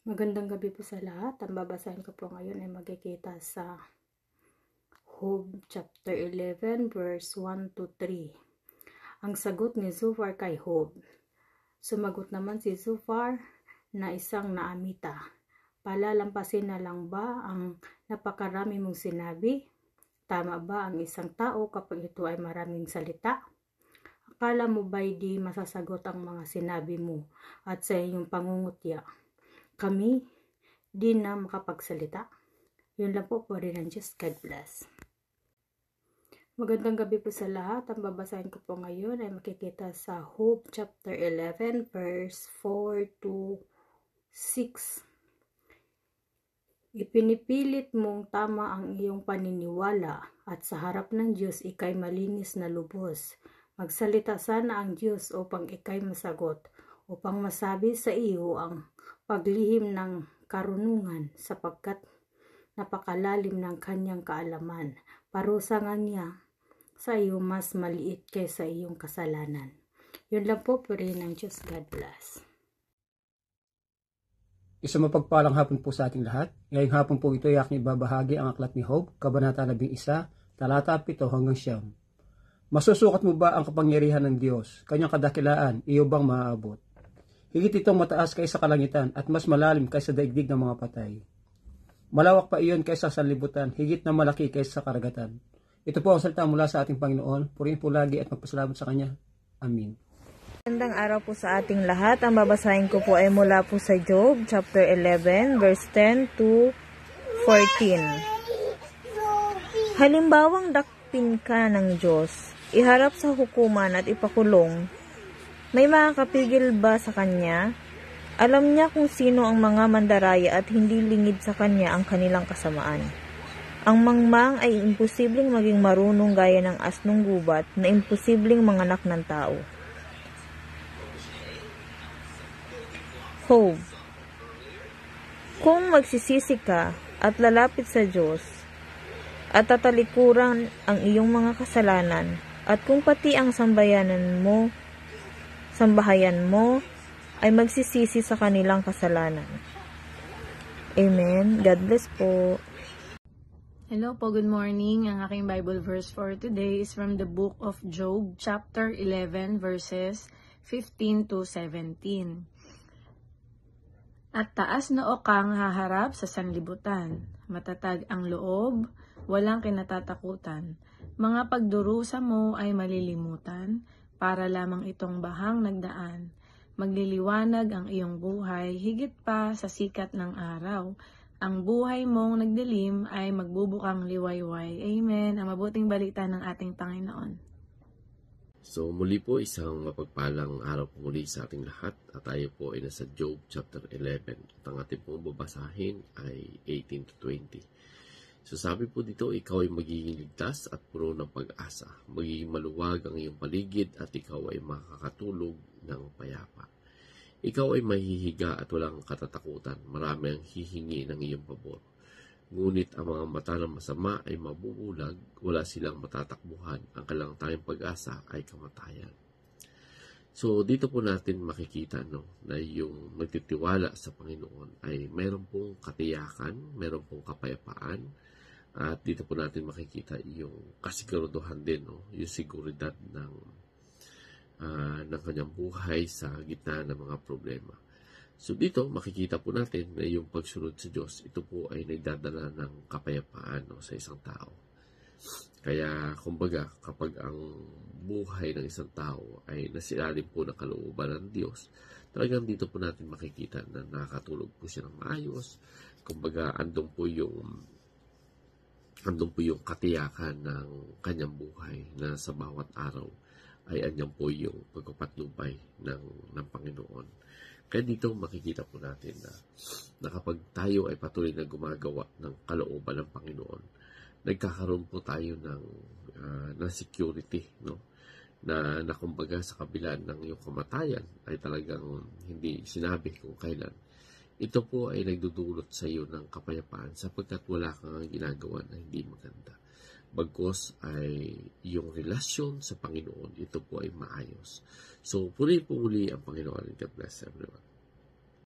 Magandang gabi po sa lahat. Ang babasahin ko po ngayon ay makikita sa Job chapter 11 verse 1 to 3. Ang sagot ni Zophar kay Job. Sumagot naman si Zophar na isang naamita. Palalampasin na lang ba ang napakarami mong sinabi? Tama ba ang isang tao kapag ito ay maraming salita? Akala mo ba'y di masasagot ang mga sinabi mo at sa iyong pangungutya? Kami di na makapagsalita. Yun lang po rin ng Diyos. God bless. Magandang gabi po sa lahat. Ang babasahin ko po ngayon ay makikita sa Job chapter 11 verse 4 to 6. Ipinipilit mong tama ang iyong paniniwala at sa harap ng Diyos ikay malinis na lubos. Magsalita sana ang Diyos upang ikay masagot, upang masabi sa iyo ang paglihim ng karunungan sapagkat napakalalim ng kanyang kaalaman. Parusa nga niya sa iyo mas maliit kaysa iyong kasalanan. Yun lang po rin ng Diyos. God bless. Isang mapagpalang hapon po sa ating lahat. Ngayong hapon po ito ay aking ibabahagi ang aklat ni Job, Kabanata 11, talata 7 hanggang 9. Masusukat mo ba ang kapangyarihan ng Diyos, kanyang kadakilaan, iyo bang maaabot? Higit itong mataas kaysa kalangitan at mas malalim kaysa daigdig ng mga patay. Malawak pa iyon kaysa sa libutan, higit na malaki kaysa sa karagatan. Ito po ang salita mula sa ating Panginoon. Purihin po lagi at magpasalamat sa Kanya. Amin. Magandang araw po sa ating lahat. Ang babasahin ko po ay mula po sa Job chapter 11 verse 10 to 14. Halimbawang dakpin ka ng Diyos, iharap sa hukuman at ipakulong. May makakapigil ba sa Kanya? Alam niya kung sino ang mga mandaraya at hindi lingid sa Kanya ang kanilang kasamaan. Ang mangmang ay imposibleng maging marunong gaya ng asnong gubat na imposibleng manganak ng tao. Job, kung magsisisi ka at lalapit sa Diyos at tatalikuran ang iyong mga kasalanan at kung pati ang sambahayan mo ay magsisisi sa kanilang kasalanan. Amen. God bless po. Hello po, good morning. Ang aking Bible verse for today is from the book of Job, chapter 11, verses 15 to 17. At taas noo kang haharap sa sanlibutan, matatag ang loob, walang kinatatakutan. Mga pagdurusa mo ay malilimutan, para lamang itong bahang nagdaan. Magliliwanag ang iyong buhay, higit pa sa sikat ng araw. Ang buhay mong nagdilim ay magbubukang liwayway. Amen. Ang mabuting balita ng ating Panginoon. So muli po isang mapagpalang araw po muli sa ating lahat at tayo po ay nasa Job chapter 11 at ang ating pong babasahin ay 18 to 20. So sabi po dito, ikaw ay magiging ligtas at puno ng pag-asa. Magiging maluwag ang iyong paligid at ikaw ay makakatulog ng payapa. Ikaw ay mahihiga at walang katatakutan. Marami ang hihingi ng iyong pabor. Ngunit ang mga mata ng masama ay mabubulag, wala silang matatakbuhan. Ang kailangang tayong pag-asa ay kamatayan. So dito po natin makikita na yung nagtitiwala sa Panginoon ay mayroon pong katiyakan, mayroon pong kapayapaan. At dito po natin makikita yung kasiguraduhan din, yung seguridad ng kanyang buhay sa gitna ng mga problema. So dito makikita po natin na yung pagsunod sa Diyos, ito po ay nagdadala ng kapayapaan sa isang tao. Kaya kumbaga kapag ang buhay ng isang tao ay nasilalim po ng kalooban ng Diyos, talagang dito po natin makikita na nakakatulog po siya ng maayos. Kumbaga andun po yung katiyakan ng kanyang buhay na sa bawat araw ay andyan po yung pagpapatnubay ng Panginoon. Kaya dito makikita po natin na kapag tayo ay patuloy na gumagawa ng kalooban ng Panginoon, nagkakaroon po tayo ng security, na kumbaga sa kabila ng iyong kamatayan ay talagang hindi sinabi kung kailan. Ito po ay nagdudulot sa iyo ng kapayapaan sapagkat wala kang ginagawa na hindi maganda. Bagkus ay yung relasyon sa Panginoon, ito po ay maayos. So, puli ang Panginoon. God bless everyone.